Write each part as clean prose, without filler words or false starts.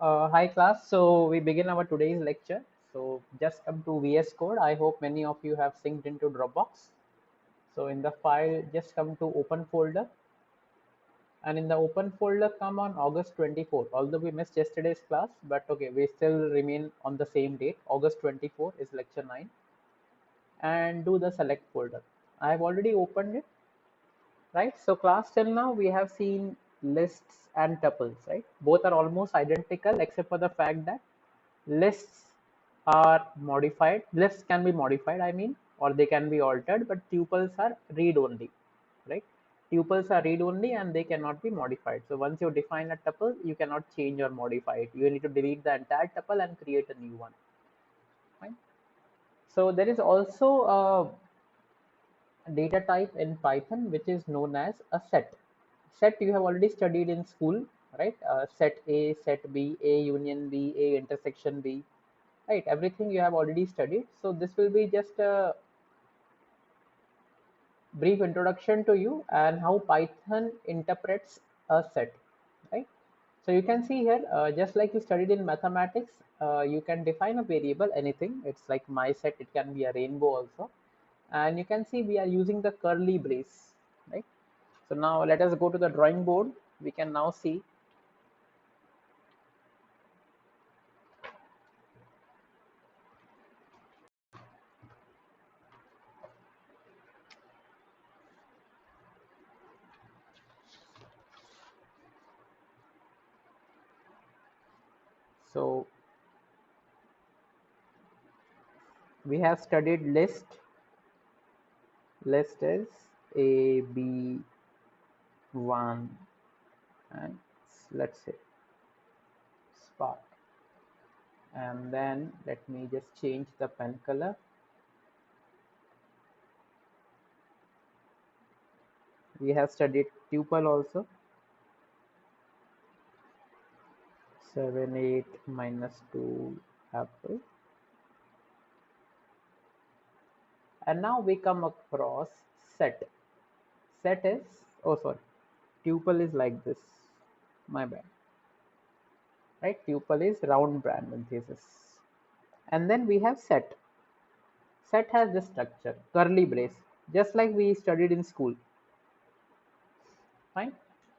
Hi class. So we begin our today's lecture. So just come to VS Code. I hope many of you have synced into Dropbox. So in the file, just come to open folder, and in the open folder, come on August 24th. Although we missed yesterday's class, but okay, we still remain on the same date. August 24th is lecture 9, and do the select folder. I have already opened it, right? So class till now we have seen lists and tuples, right? Both are almost identical except for the fact that lists are modified. Lists can be modified, I mean, or they can be altered, but tuples are read only, right? Tuples are read only and they cannot be modified. So once you define a tuple, you cannot change or modify it. You need to delete the entire tuple and create a new one, right? So there is also a data type in Python which is known as a set. Set you have already studied in school, right? Set A, set B, A union B, A intersection B, right? Everything you have already studied. So this will be just a brief introduction to you and how Python interprets a set, right? So you can see here, just like you studied in mathematics, you can define a variable, anything. It's like my set, it can be a rainbow also. And you can see we are using the curly brace, right? So now let us go to the drawing board. We can now see. So we have studied list. List is A, B, 1, and let's say spark. And then let me just change the pen color. We have studied tuple also. 7, 8, minus 2, apple. And now we come across set. Set is, oh sorry, tuple is like this. My bad. Right? Tuple is round parenthesis. And then we have set. Set has this structure, curly brace, just like we studied in school. Fine.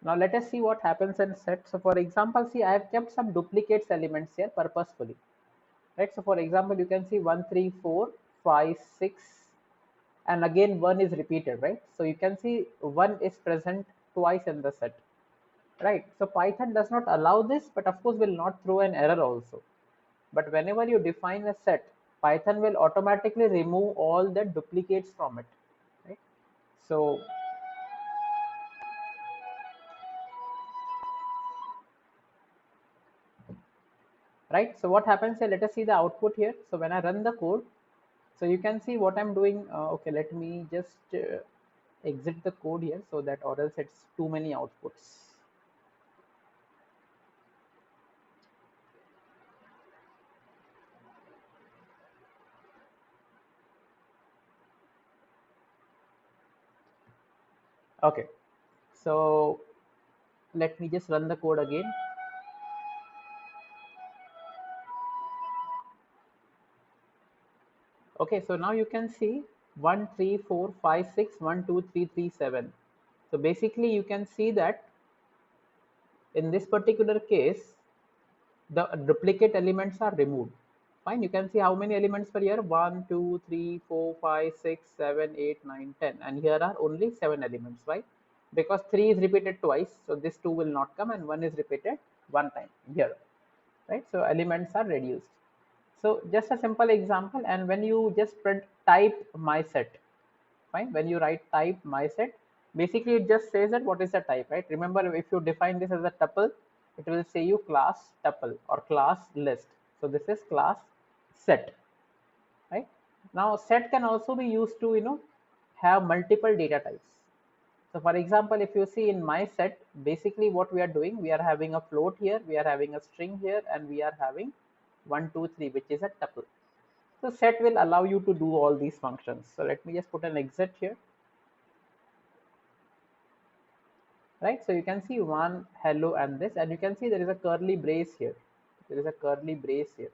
Now let us see what happens in set. So for example, see I have kept some duplicates elements here purposefully. Right. So for example, you can see 1, 3, 4, 5, 6, and again 1 is repeated, right? So you can see 1 is present twice in the set. Right. So Python does not allow this, but of course will not throw an error also. But whenever you define a set, Python will automatically remove all the duplicates from it. Right. So right. So what happens here? Let us see the output here. So when I run the code, so you can see what I'm doing. Okay, let me just exit the code here so that or else it's too many outputs. Okay, so let me just run the code again. Okay, so now you can see 1, 3, 4, 5, 6, 1, 2, 3, 3, 7. So basically you can see that in this particular case, the duplicate elements are removed. Fine, you can see how many elements per year 1, 2, 3, 4, 5, 6, 7, 8, 9, 10, and here are only 7 elements. Why? Because 3 is repeated twice, so this 2 will not come, and 1 is repeated one time here, right? So elements are reduced. So just a simple example, and when you just print type my set, fine, when you write type my set, basically it just says that what is the type, right? Remember, if you define this as a tuple, it will say you class tuple or class list. So this is class set, right? Now set can also be used to have multiple data types. So for example, if you see in my set, basically what we are doing, we are having a float here, we are having a string here, and we are having 1, 2, 3, which is a tuple. So set will allow you to do all these functions. So let me just put an exit here, right? So you can see one hello and this, and you can see there is a curly brace here. There is a curly brace here,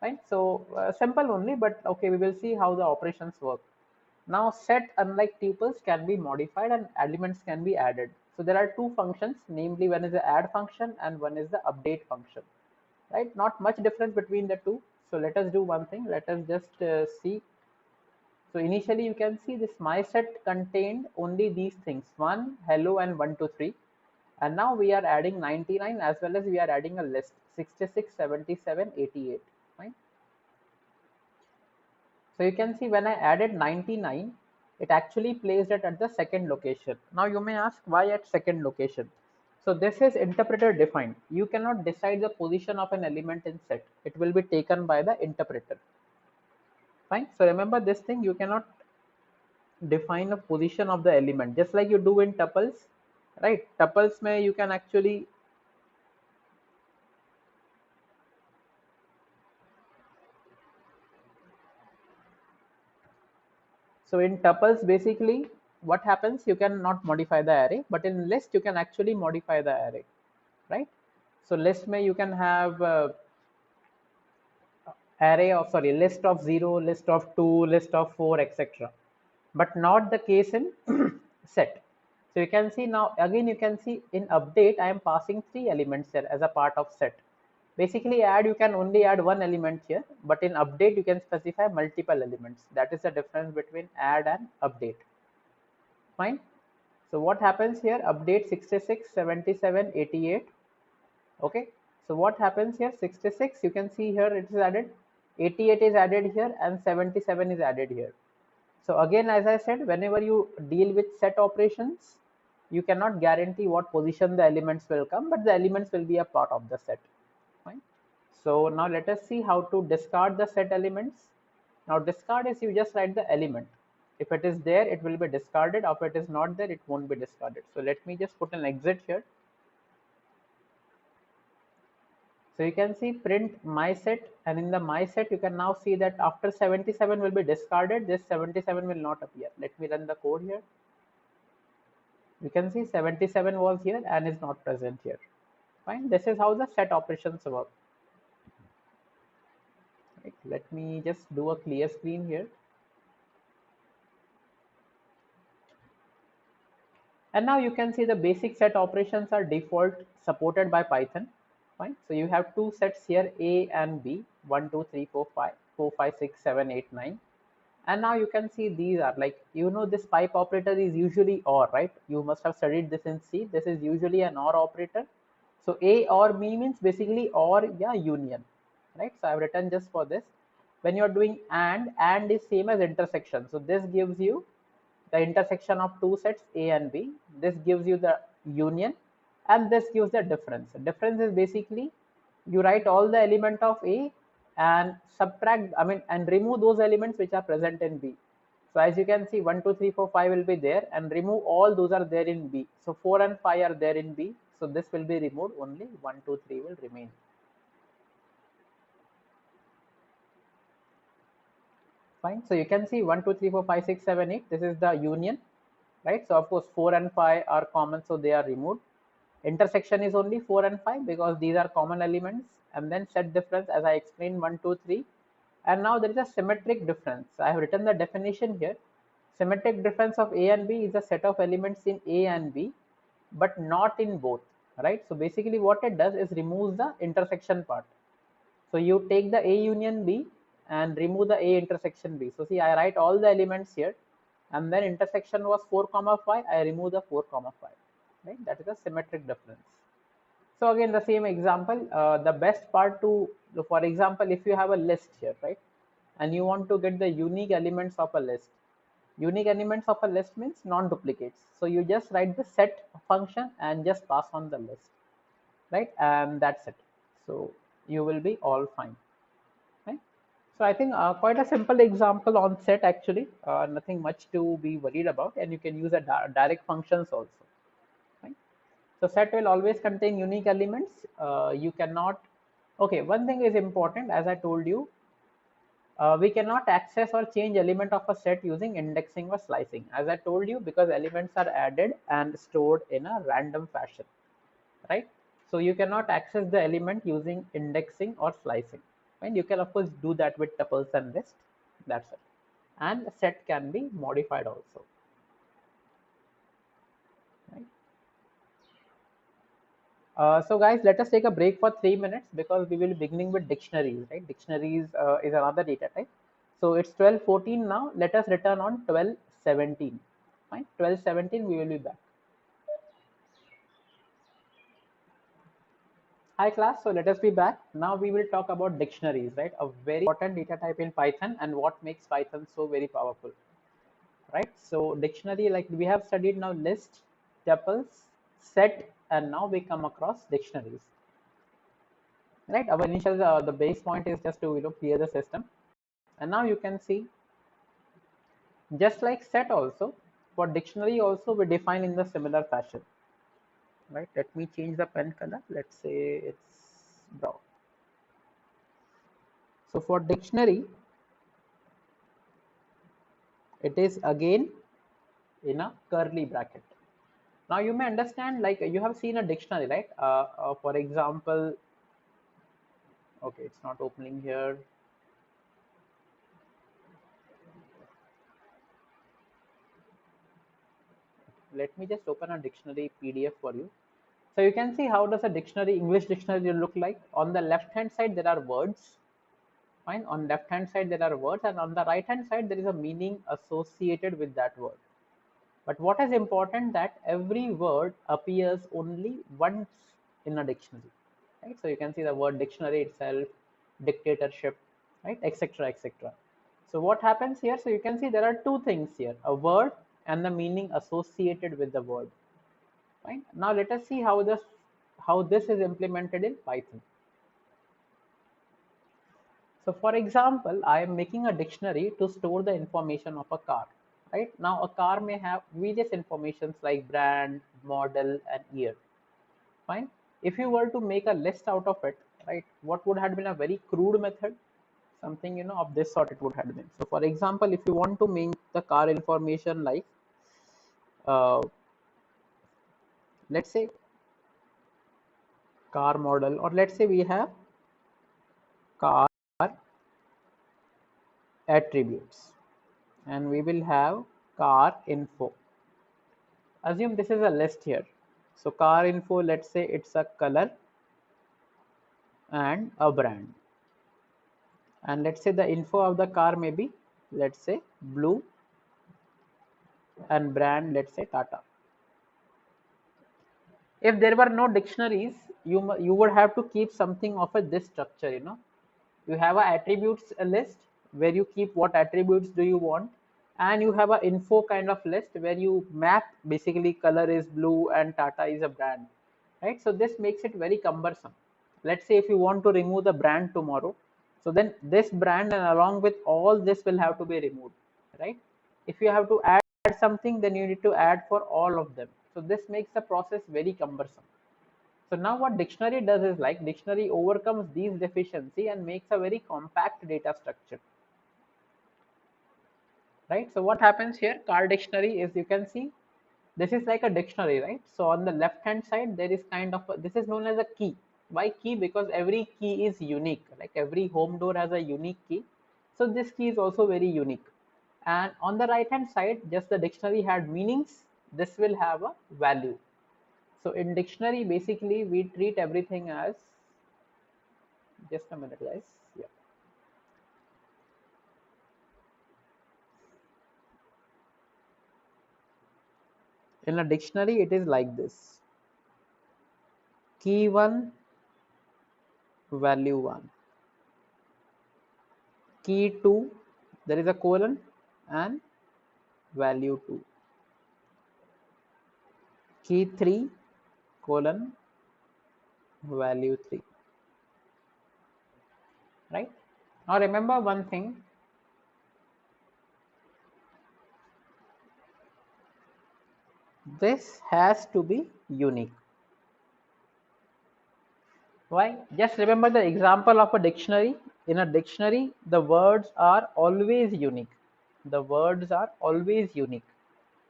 right? So simple only, but okay, we will see how the operations work. Now set, unlike tuples, can be modified and elements can be added. So there are two functions, namely one is the add function and one is the update function, right? Not much difference between the two. So let us do one thing. Let us just see. So initially you can see this my set contained only these things, one, hello, and 123. And now we are adding 99 as well as we are adding a list 66, 77, 88. Right? So you can see when I added 99, it actually placed it at the second location. Now you may ask why at second location. So this is interpreter defined. You cannot decide the position of an element in set. It will be taken by the interpreter. Fine. So remember this thing, you cannot define a position of the element just like you do in tuples, right? Tuples may you can actually so in tuples basically what happens, you cannot modify the array, but in list you can actually modify the array, right? So list may you can have array of sorry list of 0, list of 2, list of 4, etc., but not the case in set. So you can see now again, you can see in update I am passing 3 elements here as a part of set. Basically add, you can only add one element here, but in update you can specify multiple elements. That is the difference between add and update. Fine. So what happens here, update 66, 77, 88. Okay, so what happens here, 66 you can see here it is added, 88 is added here, and 77 is added here. So again, as I said, whenever you deal with set operations, you cannot guarantee what position the elements will come, but the elements will be a part of the set. Fine. So now let us see how to discard the set elements. Now discard is you just write the element. If it is there, it will be discarded. Or if it is not there, it won't be discarded. So let me just put an exit here. So you can see print my set, and in the my set you can now see that after 77 will be discarded, this 77 will not appear. Let me run the code here. You can see 77 was here and is not present here. Fine. This is how the set operations work. Right. Let me just do a clear screen here. And now you can see the basic set operations are default supported by Python. Fine. So you have two sets here, A and B, 1, 2, 3, 4, 5, 4, 5, 6, 7, 8, 9. And now you can see these are like, this pipe operator is usually OR, right? You must have studied this in C. This is usually an OR operator. So A or B means basically OR, yeah, union, right? So I've written just for this. When you're doing and is same as intersection. So this gives you the intersection of two sets A and B. This gives you the union, and this gives the difference. The difference is basically you write all the element of A and subtract, and remove those elements which are present in B. So as you can see, 1, 2, 3, 4, 5 will be there, and remove all those are there in B. So 4 and 5 are there in B. So this will be removed, only 1, 2, 3 will remain. Fine. So you can see 1, 2, 3, 4, 5, 6, 7, 8. This is the union, right? So of course 4 and 5 are common, so they are removed. Intersection is only 4 and 5 because these are common elements. And then set difference, as I explained, 1, 2, 3. And now there is a symmetric difference. I have written the definition here. Symmetric difference of A and B is a set of elements in A and B, but not in both, right? So basically what it does is removes the intersection part. So you take the A union B and remove the A intersection B. So see, I write all the elements here, and then intersection was 4 comma 5, I remove the 4 comma 5, right? That is a symmetric difference. So again, the same example, the best part to, for example, if you have a list here, right, and you want to get the unique elements of a list. Unique elements of a list means non-duplicates. So you just write the set function and just pass on the list, right? And that's it. So you will be all fine. Right? So I think quite a simple example on set actually, nothing much to be worried about, and you can use a direct functions also. Right? So set will always contain unique elements. You cannot. Okay, one thing is important, as I told you, we cannot access or change element of a set using indexing or slicing, as I told you, because elements are added and stored in a random fashion, right? So you cannot access the element using indexing or slicing. And you can of course do that with tuples and list. That's it. And set can be modified also. Right? So guys, let us take a break for 3 minutes because we will be beginning with dictionaries, right? Dictionaries is another data type. So it's 12:14 now. Let us return on 12:17. Fine, 12:17 we will be back. Hi class, so let us be back. Now we will talk about dictionaries, right? A very important data type in Python and what makes Python so very powerful, right? So dictionary, like we have studied now list, tuples, set, and now we come across dictionaries, right? Our initial, the base point is just to clear the system. And now you can see, just like set also, for dictionary also we define in the similar fashion, right? Let me change the pen color. Let's say it's brown. So for dictionary, it is again in a curly bracket. Now you may understand, like you have seen a dictionary, right? For example, okay, it's not opening here. Let me just open a dictionary PDF for you. So you can see how does a dictionary, English dictionary look like. On the left hand side, there are words. Fine. On left hand side, there are words, and on the right hand side, there is a meaning associated with that word. But what is important that every word appears only once in a dictionary, right? So you can see the word dictionary itself, dictatorship, right, etc., etc. So what happens here? So you can see there are two things here: a word and the meaning associated with the word. Right? Now let us see how this is implemented in Python. So for example, I am making a dictionary to store the information of a car. Right? Now a car may have various informations like brand, model, and year. Fine. If you were to make a list out of it, right, what would have been a very crude method? Something of this sort it would have been. So for example, if you want to make the car information like uh, let's say car model, or let's say we have car attributes, and we will have car info. Assume this is a list here. So car info, let's say it's a color and a brand, and let's say the info of the car may be, let's say, blue, and brand, let's say Tata. If there were no dictionaries, you would have to keep something of a this structure. You have a attributes list where you keep what attributes do you want, and you have a info kind of list where you map basically color is blue and Tata is a brand, right? So this makes it very cumbersome. Let's say if you want to remove the brand tomorrow, so then this brand and along with all this will have to be removed, right? If you have to add something, then you need to add for all of them. So this makes the process very cumbersome. So now what dictionary does is, like, dictionary overcomes these deficiency and makes a very compact data structure, right? So what happens here, car dictionary is, you can see this is like a dictionary, right? So on the left hand side there is kind of this is known as a key. Why key? Because every key is unique, like every home door has a unique key. So this key is also very unique. And on the right hand side, just the dictionary had meanings, this will have a value. So in dictionary, basically we treat everything as, just a minute guys, yeah. In a dictionary it is like this: key 1, value 1, key 2, there is a colon, and value 2, key 3, colon, value 3, right? Now remember one thing, this has to be unique. Why? Just remember the example of a dictionary. In a dictionary, the words are always unique. The words are always unique.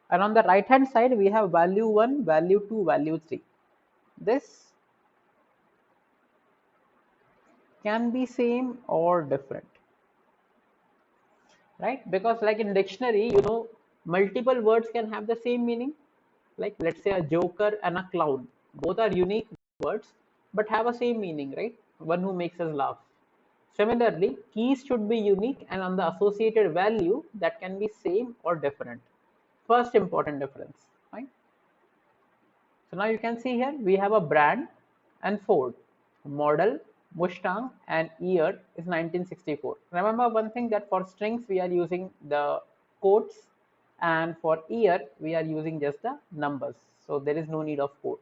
And on the right hand side, we have value 1, value 2, value 3. This can be same or different, right? Because like in dictionary, multiple words can have the same meaning. Like let's say a joker and a clown, both are unique words but have a same meaning, right? One who makes us laugh. Similarly, keys should be unique and on the associated value that can be same or different. First important difference, right? So now you can see here we have a brand and Ford. Model, Mustang and year is 1964. Remember one thing, that for strings we are using the quotes and for year we are using just the numbers. So there is no need of quote.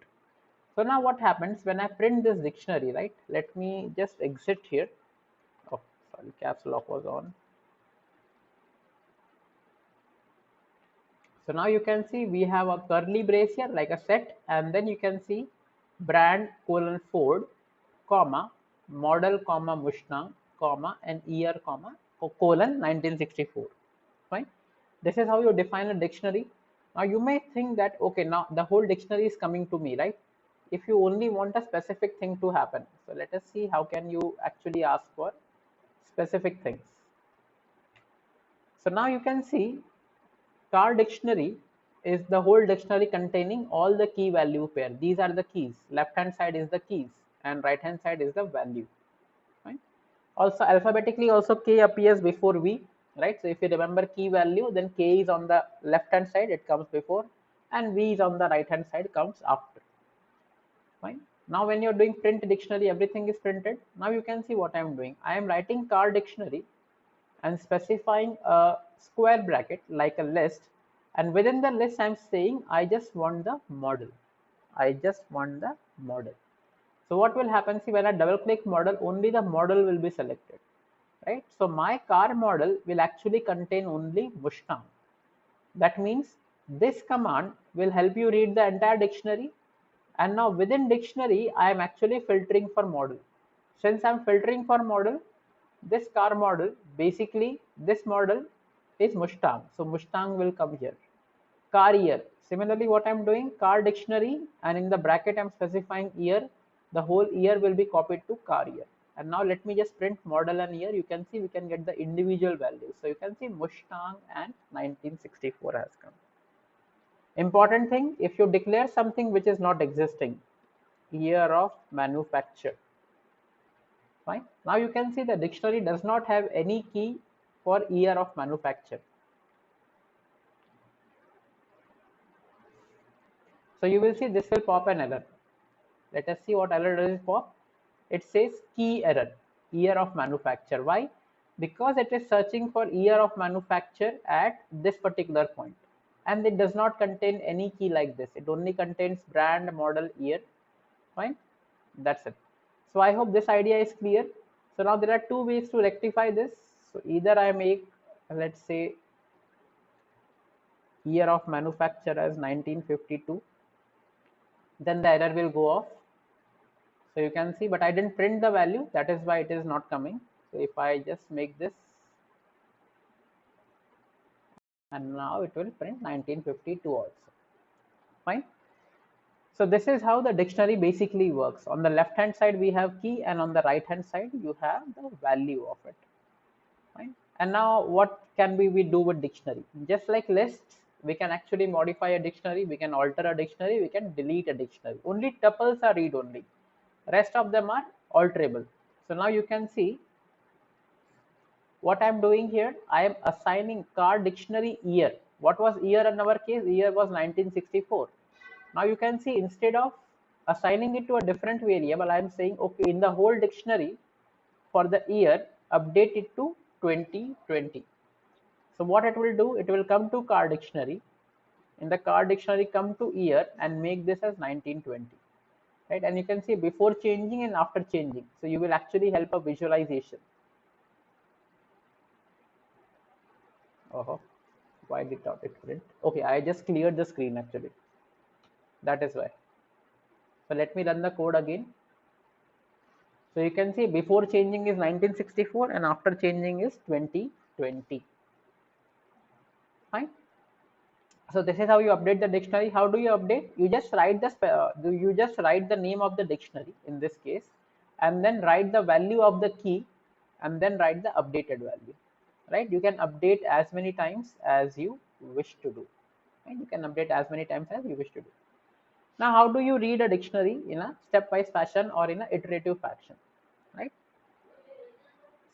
So now what happens when I print this dictionary, right? Let me just exit here. Oh, sorry, caps lock was on. So now you can see we have a curly brace here like a set, and then you can see brand colon Ford, comma, model comma Mustang, comma, and year comma colon 1964. Fine. This is how you define a dictionary. Now you may think that okay, now the whole dictionary is coming to me, right? If you only want a specific thing to happen, so let us see how can you actually ask for specific things. So now you can see car dictionary is the whole dictionary containing all the key value pair. These are the keys. Left hand side is the keys and right hand side is the value. Right? Also alphabetically also K appears before V. Right. So if you remember key value, then K is on the left hand side, it comes before, and V is on the right hand side, comes after. Fine. Now when you're doing print dictionary, everything is printed. Now you can see what I'm doing. I am writing car dictionary and specifying a square bracket like a list, and within the list I'm saying I just want the model. I just want the model. So what will happen, see, when I double click model, only the model will be selected, right? So my car model will actually contain only Mustang. That means this command will help you read the entire dictionary, and now within dictionary I am actually filtering for model. Since I'm filtering for model, this car model, basically this model is Mustang, so Mustang will come here. Car year, similarly what I'm doing, car dictionary, and in the bracket I'm specifying year. The whole year will be copied to car year. And now let me just print model and year. You can see we can get the individual values. So you can see Mustang and 1964 has come. Important thing, if you declare something which is not existing, year of manufacture. Fine. Now you can see the dictionary does not have any key for year of manufacture. So you will see this will pop an error. Let us see what error does it pop. It says key error, year of manufacture. Why? Because it is searching for year of manufacture at this particular point, and it does not contain any key like this. It only contains brand, model, year. Fine. That's it. So I hope this idea is clear. So now there are two ways to rectify this. So either I make, let's say, year of manufacture as 1952, then the error will go off. So you can see, but I didn't print the value, that is why it is not coming. So if I just make this, and now it will print 1952 also. Fine. So this is how the dictionary basically works. On the left hand side we have key, and on the right hand side you have the value of it. Fine. And now what can we do with dictionary? Just like lists, we can actually modify a dictionary, we can alter a dictionary, we can delete a dictionary. Only tuples are read only. Rest of them are alterable. So now you can see what I'm doing here. I am assigning car dictionary year. What was year in our case? Year was 1964. Now you can see instead of assigning it to a different variable, I am saying okay, in the whole dictionary for the year, update it to 2020. So what it will do, it will come to car dictionary. In the car dictionary, come to year and make this as 1920. Right? And you can see before changing and after changing. So you will actually help a visualization. Oh, why did not it print? Okay, I just cleared the screen actually. That is why. So let me run the code again. So you can see before changing is 1964 and after changing is 2020. Fine. So this is how you update the dictionary. How do you update? You just write the name of the dictionary in this case, and then write the value of the key, and then write the updated value, right? You can update as many times as you wish to do, right? You can update as many times as you wish to do. Now, how do you read a dictionary in a stepwise fashion or in a iterative fashion, right?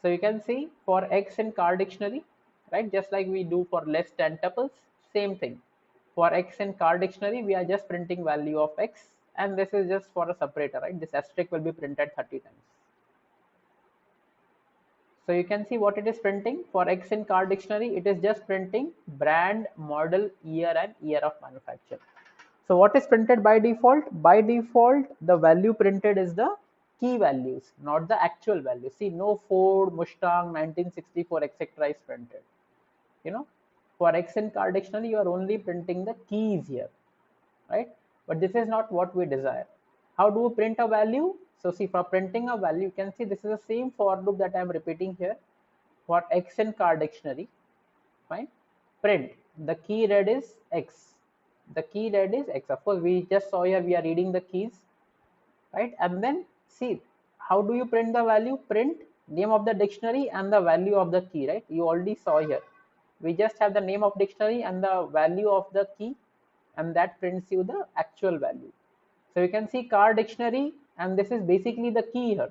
So you can see for X in car dictionary, right? Just like we do for list and tuples, same thing. For X in car dictionary, we are just printing value of X, and this is just for a separator, right? This asterisk will be printed 30 times. So you can see what it is printing for X in car dictionary. It is just printing brand, model, year, and year of manufacture. So what is printed by default? By default, the value printed is the key values, not the actual value. See, no Ford, Mustang, 1964, etc. is printed. You know, for X in car dictionary, you are only printing the keys here, right? But this is not what we desire. How do we print a value? So see, for printing a value, you can see this is the same for loop that I am repeating here. For X in car dictionary, fine, print the key read is X, the key read is X. Of course, we just saw here we are reading the keys, right? And then see, how do you print the value? Print name of the dictionary and the value of the key, right? You already saw here, we just have the name of dictionary and the value of the key, and that prints you the actual value. So you can see car dictionary, and this is basically the key here.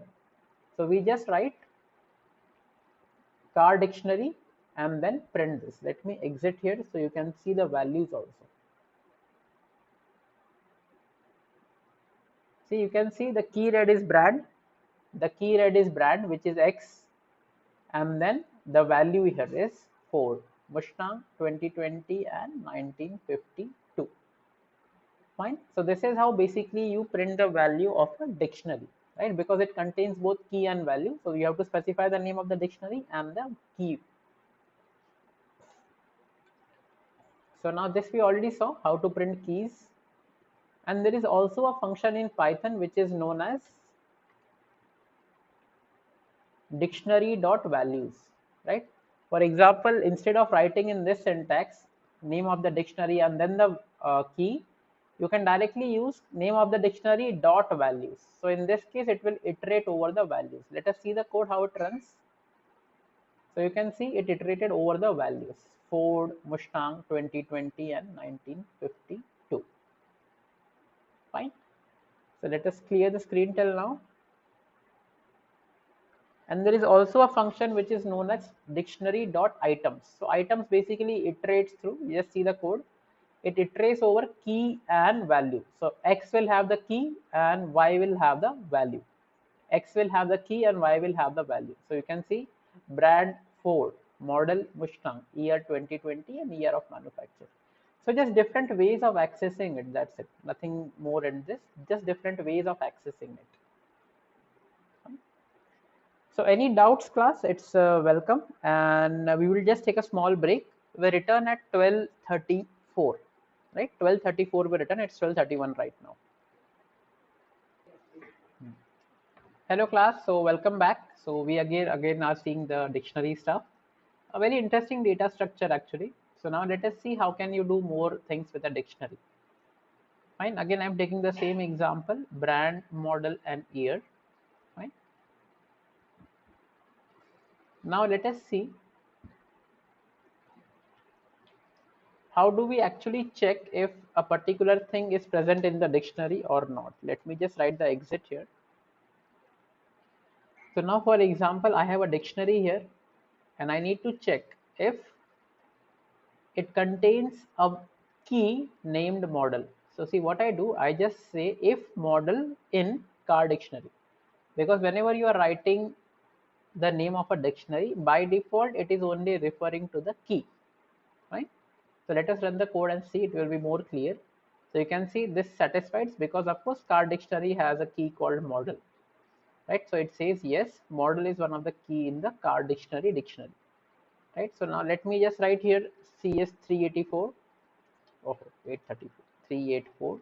So we just write car dictionary and then print this. Let me exit here so you can see the values also. See, you can see the key read is brand, the key read is brand, which is X, and then the value here is Ford Mustang 2020 and 1952. Fine. So this is how basically you print the value of a dictionary, right? Because it contains both key and value, so you have to specify the name of the dictionary and the key. So now this we already saw how to print keys, and there is also a function in Python which is known as dictionary.values, right? For example, instead of writing in this syntax name of the dictionary and then the key, you can directly use name of the dictionary dot values. So in this case, it will iterate over the values. Let us see the code how it runs. So you can see it iterated over the values Ford, Mustang 2020 and 1952. Fine. So let us clear the screen till now. And there is also a function which is known as dictionary.items. So items basically iterates through, you just see the code, it iterates over key and value. So X will have the key and Y will have the value. X will have the key and Y will have the value. So you can see brand Ford, model Mustang, year 2020 and year of manufacture. So just different ways of accessing it, that's it. Nothing more in this, just different ways of accessing it. So any doubts class, it's welcome, and we will just take a small break. We return at 12:34, right? 12:34 we return, it's 12:31 right now. Hello class, so welcome back. So we again are seeing the dictionary stuff. A very interesting data structure actually. So now let us see how can you do more things with a dictionary. Fine, again I'm taking the same example, brand, model and year. Fine. Now let us see how do we actually check if a particular thing is present in the dictionary or not. Let me just write the exit here. So now for example, I have a dictionary here and I need to check if it contains a key named model. So see what I do, I just say if model in car dictionary, because whenever you are writing the name of a dictionary, by default it is only referring to the key, right? So let us run the code and see, it will be more clear. So you can see this satisfies because of course car dictionary has a key called model, right? So it says yes, model is one of the key in the car dictionary, right? So now let me just write here CS384. Oh, 834, 384.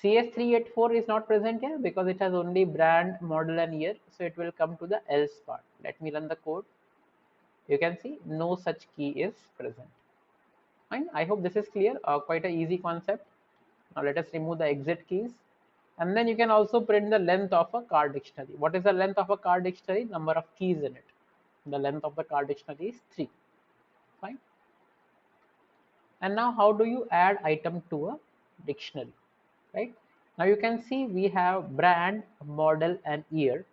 CS384 is not present here because it has only brand, model and year. So it will come to the else part. Let me run the code. You can see no such key is present. Fine. I hope this is clear. Quite an easy concept. Now let us remove the exit keys. And then you can also print the length of a car dictionary. What is the length of a car dictionary? Number of keys in it. The length of the car dictionary is 3. Fine. And now how do you add item to a dictionary, right? Now you can see we have brand, model and year.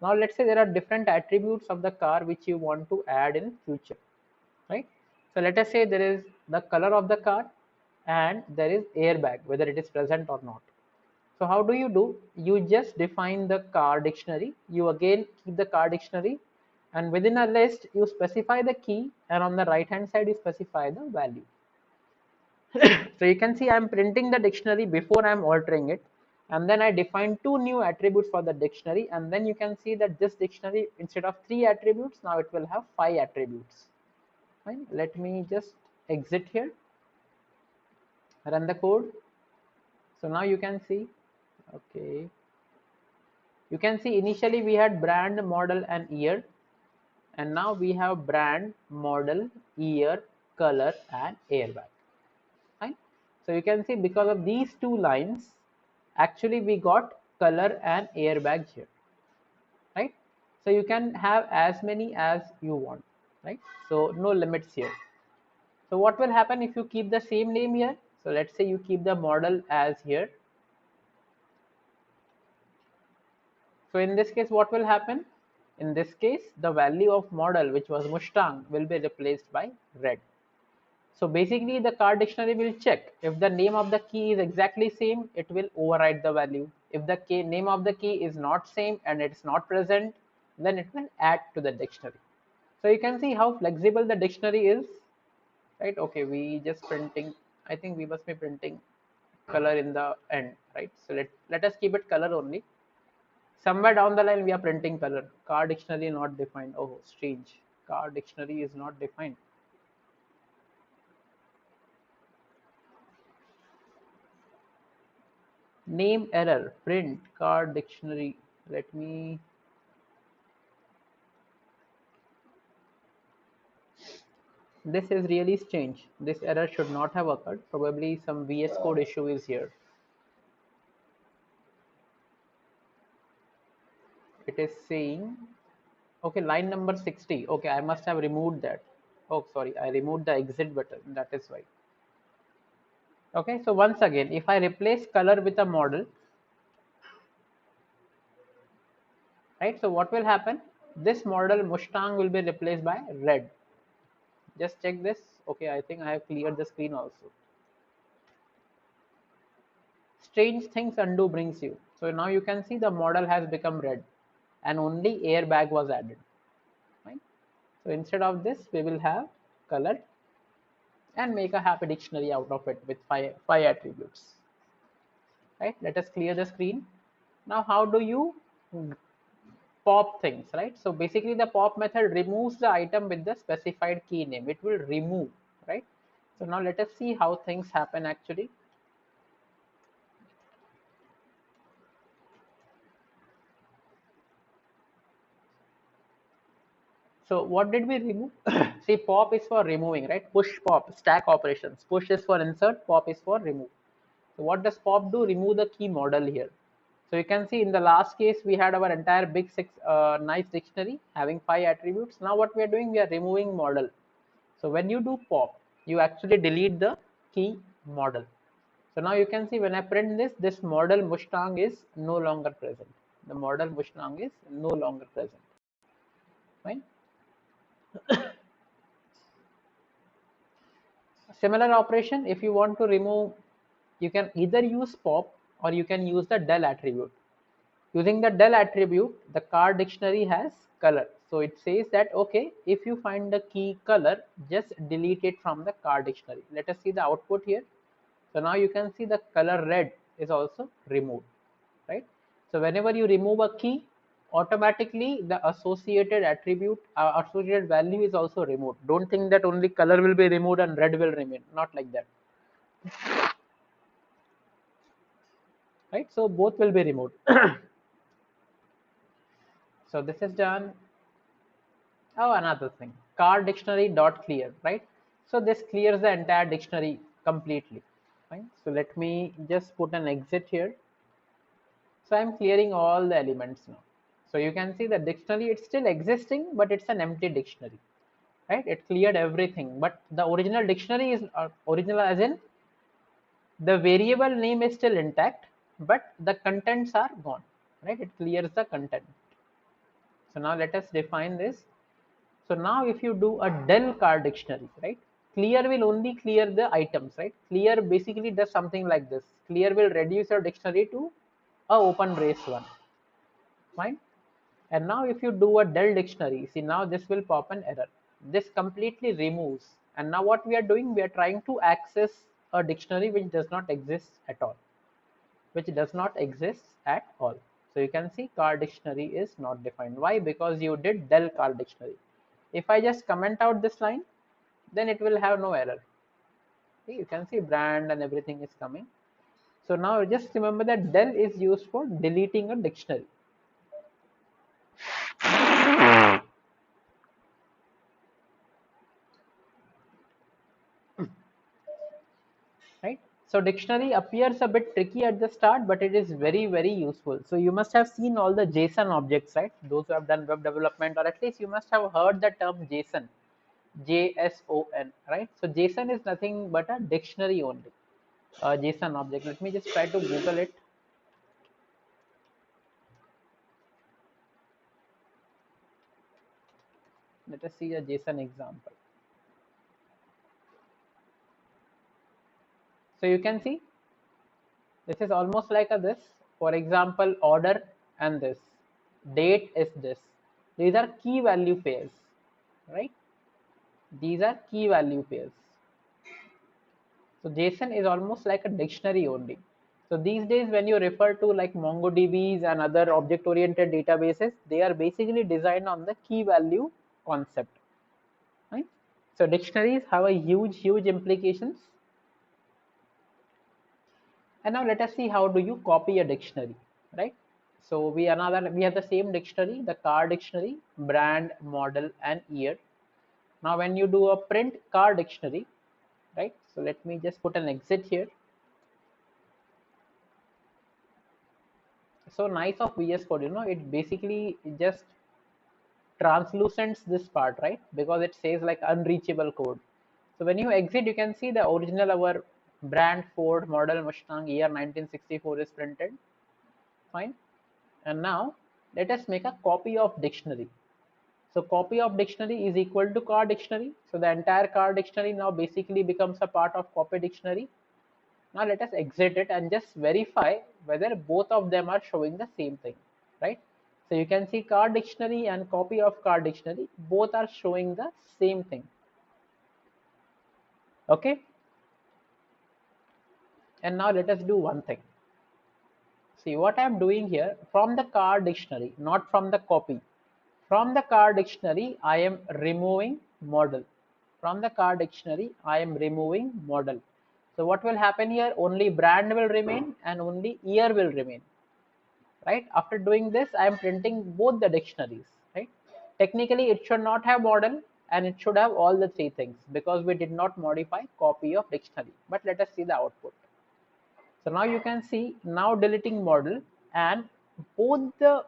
Now let's say there are different attributes of the car which you want to add in future, right? So let us say there is the color of the car and there is airbag, whether it is present or not. So how do? You just define the car dictionary. You again keep the car dictionary, and within a list you specify the key, and on the right hand side you specify the value. So you can see I'm printing the dictionary before I'm altering it, and then I define 2 new attributes for the dictionary, and then you can see that this dictionary, instead of 3 attributes, now it will have 5 attributes. Fine. Let me just exit here, run the code. So now you can see, okay, you can see initially we had brand, model and year, and now we have brand, model, year, color and airbag. Fine. So you can see because of these 2 lines, actually we got color and airbag here, right? So you can have as many as you want, right? So no limits here. So what will happen if you keep the same name here? So let's say you keep the model as here. So in this case, what will happen? In this case, the value of model, which was Mustang, will be replaced by red. So basically the car dictionary will check if the name of the key is exactly same, it will override the value. If the name of the key is not same and it's not present, then it will add to the dictionary. So you can see how flexible the dictionary is, right? Okay, we just printing, I think we must be printing color in the end, right? So let us keep it color only. Somewhere down the line we are printing color. Car dictionary not defined. Oh, strange. Car dictionary is not defined. Name error, print car dictionary. Let me, this is really strange. This error should not have occurred. Probably some VS Code issue is here. It is saying, okay, line number 60. Okay, I must have removed that. Oh, sorry, I removed the exit button. That is why. Okay, so once again, if I replace color with a model, right? So what will happen? This model Mustang will be replaced by red. Just check this. Okay, I think I have cleared the screen also. Strange things undo brings you. So now you can see the model has become red and only airbag was added. Right? So instead of this, we will have color and make a happy dictionary out of it with five attributes. Right? Let us clear the screen. Now, how do you pop things, right? So basically the pop method removes the item with the specified key name. It will remove, right? So now let us see how things happen actually. So what did we remove? See, pop is for removing, right? Push, pop, stack operations. Push is for insert, pop is for remove. So what does pop do? Remove the key model here. So you can see in the last case, we had our entire big nice dictionary having 5 attributes. Now what we are doing, we are removing model. So when you do pop, you actually delete the key model. So now you can see when I print this, this model Mustang is no longer present. The model Mustang is no longer present. Fine. Similar operation, if you want to remove, you can either use pop or you can use the del attribute. Using the del attribute, the car dictionary has color. So it says that, okay, if you find the key color, just delete it from the car dictionary. Let us see the output here. So now you can see the color red is also removed, right? So whenever you remove a key, automatically the associated attribute, associated value is also removed. Don't think that only color will be removed and red will remain. Not like that, right? So both will be removed. So this is done. Oh, another thing, car dictionary dot clear, right? So this clears the entire dictionary completely. Fine. So let me just put an exit here. So I'm clearing all the elements now. So you can see the dictionary, it's still existing, but it's an empty dictionary, right? It cleared everything, but the original dictionary is original as in the variable name is still intact, but the contents are gone, right? It clears the content. So now let us define this. So now if you do a del car dictionary, right? Clear will only clear the items, right? Clear basically does something like this. Clear will reduce your dictionary to a open brace one. Fine. And now if you do a del dictionary, see now this will pop an error. This completely removes. And now what we are doing, we are trying to access a dictionary which does not exist at all. Which does not exist at all. So you can see car dictionary is not defined. Why? Because you did del car dictionary. If I just comment out this line, then it will have no error. See, you can see brand and everything is coming. So now just remember that del is used for deleting a dictionary. Right? So dictionary appears a bit tricky at the start, but it is very useful. So you must have seen all the JSON objects, right? Those who have done web development, or at least you must have heard the term JSON, JSON, right? So JSON is nothing but a dictionary only, a JSON object. Let me just try to Google it. Let us see a JSON example. So you can see this is almost like a this. For example, order and this. Date is this. These are key value pairs, right? These are key value pairs. So JSON is almost like a dictionary only. So these days when you refer to like MongoDBs and other object-oriented databases, they are basically designed on the key value concept. Right? So dictionaries have a huge implications. And now let us see how do you copy a dictionary, right? So we have the same dictionary, the car dictionary, brand, model, and year. Now when you do a print car dictionary, right? So let me just put an exit here. So nice of VS Code, it basically just translucents this part, right? Because it says like unreachable code. So when you exit, you can see the original our brand Ford model Mustang year 1964 is printed. Fine. And now let us make a copy of dictionary. So copy of dictionary is equal to car dictionary. So the entire car dictionary now basically becomes a part of copy dictionary. Now let us exit it and just verify whether both of them are showing the same thing, right? So you can see car dictionary and copy of car dictionary, both are showing the same thing. Okay. And now let us do one thing. See what I'm doing here from the car dictionary, not from the copy. From the car dictionary, I am removing model. From the car dictionary, I am removing model. So what will happen here? Only brand will remain and only year will remain. Right? After doing this, I am printing both the dictionaries. Right? Technically, it should not have model and it should have all the three things because we did not modify copy of dictionary. But let us see the output. So now you can see now deleting model and both the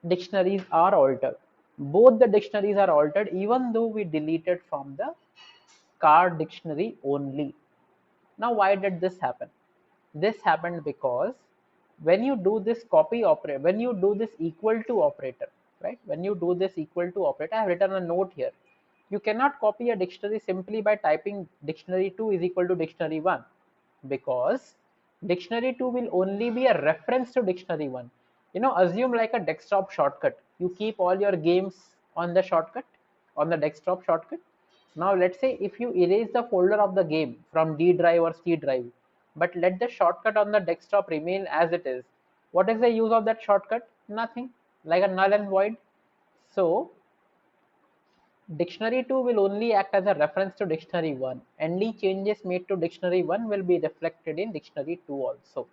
dictionaries are altered. Both the dictionaries are altered even though we deleted from the car dictionary only. Now why did this happen? This happened because when you do this copy operator, when you do this equal to operator, right? When you do this equal to operator, I have written a note here. You cannot copy a dictionary simply by typing dictionary 2 is equal to dictionary 1 because dictionary 2 will only be a reference to dictionary 1. Assume like a desktop shortcut. You keep all your games on the shortcut, on the desktop shortcut. Now let's say if you erase the folder of the game from D drive or C drive, but let the shortcut on the desktop remain as it is. What is the use of that shortcut? Nothing, like a null and void. So dictionary 2 will only act as a reference to dictionary 1. Any changes made to dictionary 1 will be reflected in dictionary 2 also.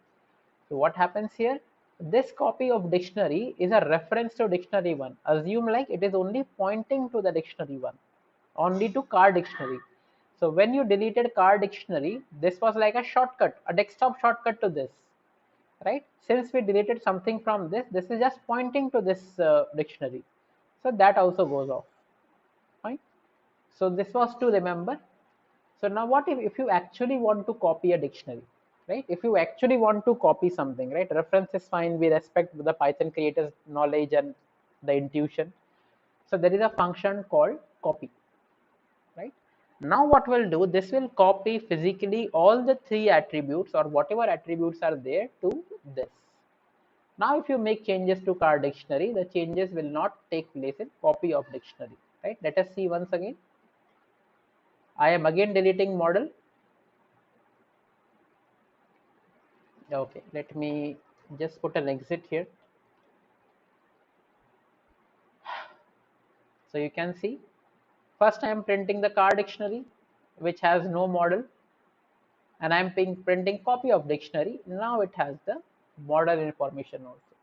So what happens here? This copy of dictionary is a reference to dictionary 1. Assume like it is only pointing to the dictionary 1, only to car dictionary. So when you deleted car dictionary, this was like a shortcut, a desktop shortcut to this. right? Since we deleted something from this is just pointing to this dictionary. So that also goes off, fine. So this was to remember. So now what if you actually want to copy a dictionary, right? If you actually want to copy something, right? Reference is fine. We respect the Python creators' knowledge and the intuition. So there is a function called copy, right? Now what we'll do, this will copy physically all the three attributes or whatever attributes are there to this. Now if you make changes to car dictionary, the changes will not take place in copy of dictionary, right? Let us see once again. I am again deleting model. Okay, let me just put an exit here. So you can see, first I am printing the car dictionary, which has no model, and I am printing copy of dictionary. Now it has the model information also.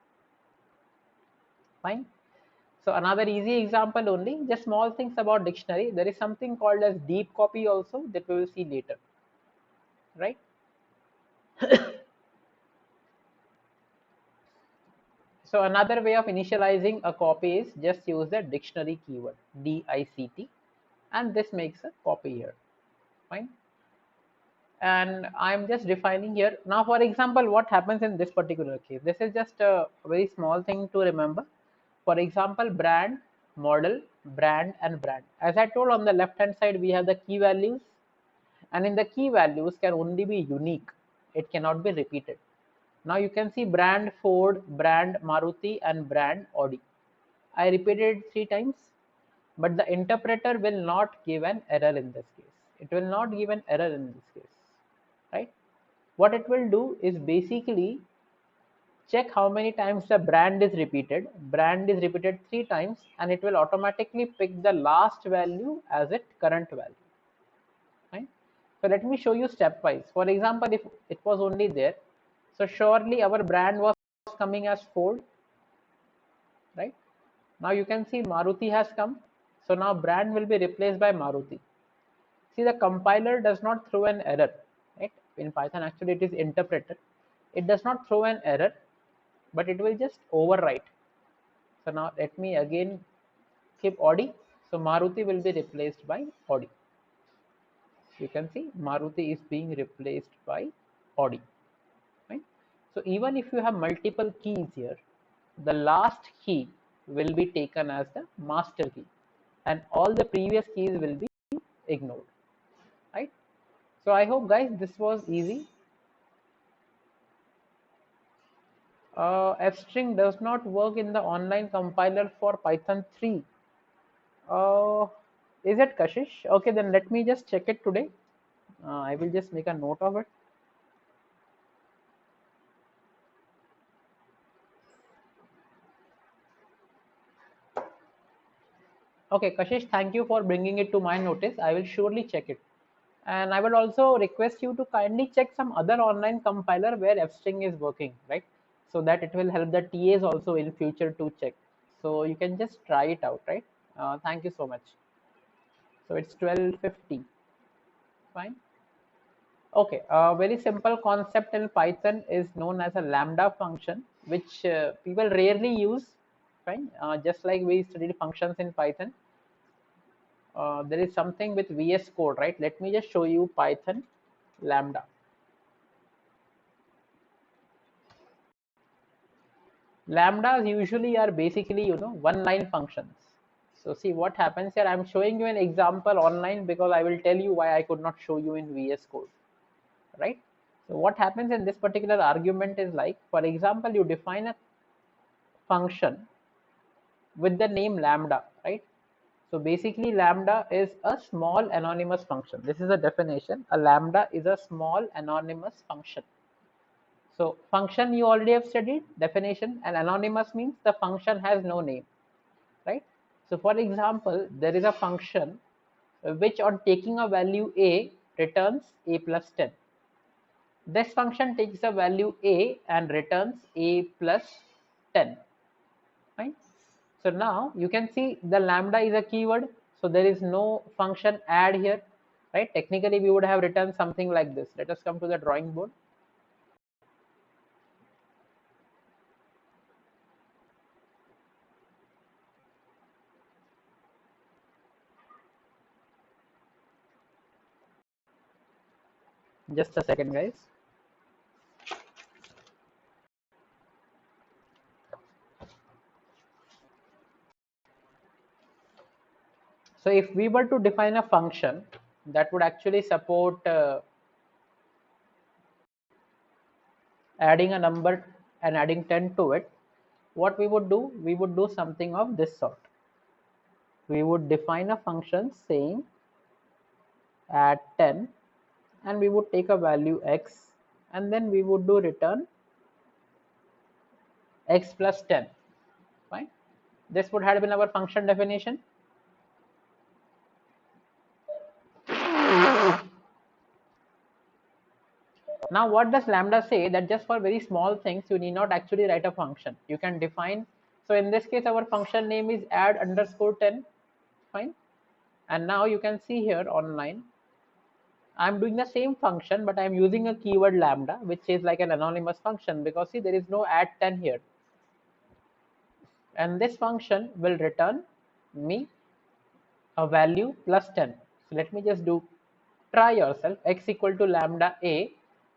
Fine. So another easy example only, just small things about dictionary. There is something called as deep copy also that we will see later, right? So another way of initializing a copy is just use the dictionary keyword, DICT, and this makes a copy here, fine. And I'm just defining here. Now, for example, what happens in this particular case? This is just a very small thing to remember. For example, brand, model, brand, and brand. As I told, on the left hand side, we have the key values, and in the key values can only be unique. It cannot be repeated. Now you can see brand Ford, brand Maruti, and brand Audi. I repeated it 3 times, but the interpreter will not give an error in this case. It will not give an error in this case, right? What it will do is basically check how many times the brand is repeated. Brand is repeated 3 times, and it will automatically pick the last value as its current value, right? So let me show you stepwise. For example, if it was only there, so surely our brand was coming as Ford, right? Now you can see Maruti has come. So now brand will be replaced by Maruti. See, the compiler does not throw an error, right? In Python, actually it is interpreted. It does not throw an error, but it will just overwrite. So now let me again keep Audi. So Maruti will be replaced by Audi. You can see Maruti is being replaced by Audi, right? So even if you have multiple keys here, the last key will be taken as the master key, and all the previous keys will be ignored, right? So I hope guys this was easy. Fstring does not work in the online compiler for Python 3. Is it Kashish? Okay, then let me just check it today. I will just make a note of it. Okay, Kashish, thank you for bringing it to my notice. I will surely check it. And I would also request you to kindly check some other online compiler where Fstring is working, right? So that it will help the TAs also in future to check. So you can just try it out, right? Thank you so much. So it's 12:50. Fine. Okay, a very simple concept in Python is known as a lambda function, which people rarely use, right? Just like we studied functions in Python, there is something with VS Code, right? Let me just show you Python lambda. Lambdas usually are basically, one-line functions. So see what happens here. I'm showing you an example online because I will tell you why I could not show you in VS Code, right? So what happens in this particular argument is like, for example, you define a function with the name lambda, right? So basically lambda is a small anonymous function. This is a definition. A lambda is a small anonymous function. So function you already have studied, definition, and anonymous means the function has no name, right? So for example, there is a function which on taking a value a returns a plus 10. This function takes the value a and returns a plus 10, right? So now you can see the lambda is a keyword, so there is no function add here, right? Technically we would have written something like this. Let us come to the drawing board. Just a second, guys. So if we were to define a function that would actually support adding a number and adding 10 to it, what we would do? We would do something of this sort. We would define a function saying add 10, and we would take a value x, and then we would do return x plus 10. Fine. This would have been our function definition. Now what does lambda say? That just for very small things you need not actually write a function. You can define. So in this case our function name is add underscore 10. Fine. And now you can see here online I'm doing the same function, but I'm using a keyword lambda, which is like an anonymous function, because see there is no add 10 here. And this function will return me a value plus 10. So let me just do try yourself x equal to lambda a.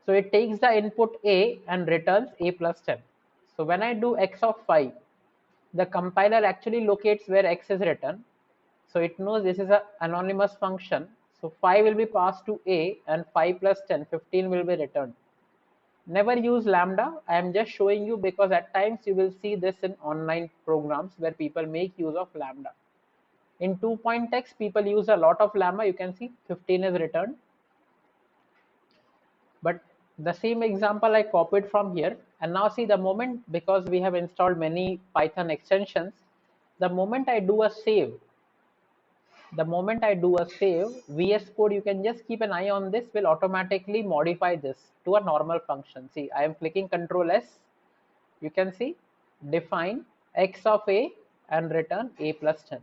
So it takes the input a and returns a plus 10. So when I do x of 5, the compiler actually locates where x is written. So it knows this is an anonymous function. So 5 will be passed to a and 5 plus 10, 15 will be returned. Never use lambda. I am just showing you because at times you will see this in online programs where people make use of lambda. In 2.x, people use a lot of lambda. You can see 15 is returned. But the same example I copied from here. And now see the moment, because we have installed many Python extensions, the moment I do a save, VS Code, you can just keep an eye on this, will automatically modify this to a normal function. See, I am clicking Control S. You can see define x of a and return a plus 10.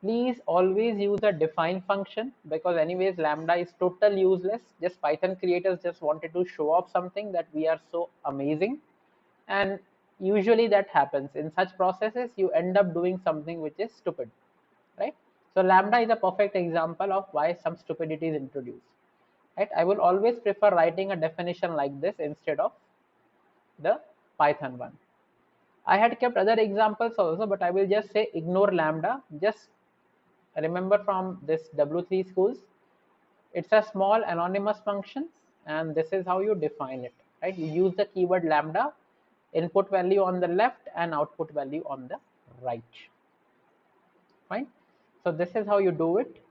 Please always use a define function, because anyways lambda is total useless. Just Python creators just wanted to show off something that we are so amazing, and usually that happens in such processes. You end up doing something which is stupid, right? So lambda is a perfect example of why some stupidity is introduced, right? I will always prefer writing a definition like this instead of the Python one. I had kept other examples also, but I will just say ignore lambda. Just remember from this W3 schools, it's a small anonymous function, and this is how you define it, right? You use the keyword lambda, input value on the left and output value on the right. Fine. So this is how you do it.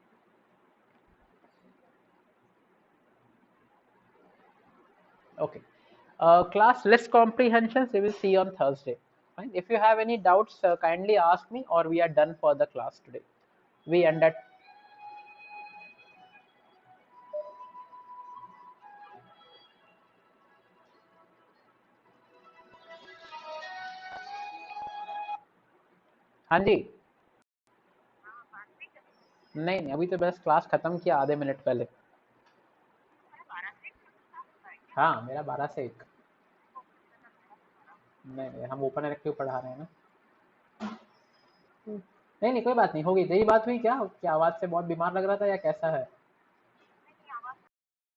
Okay. Class list comprehensions we will see on Thursday. Fine. If you have any doubts, kindly ask me, or we are done for the class today. We end at हाँ जी नहीं अभी तो बस class खत्म किया आधे minute पहले हाँ मेरा 12 से 1 नहीं हम ओपन इलेक्टिव पढ़ा रहे हैं ना नहीं नहीं कोई बात नहीं होगी तेरी बात हुई क्या आवाज़ से बहुत बीमार लग रहा था या कैसा है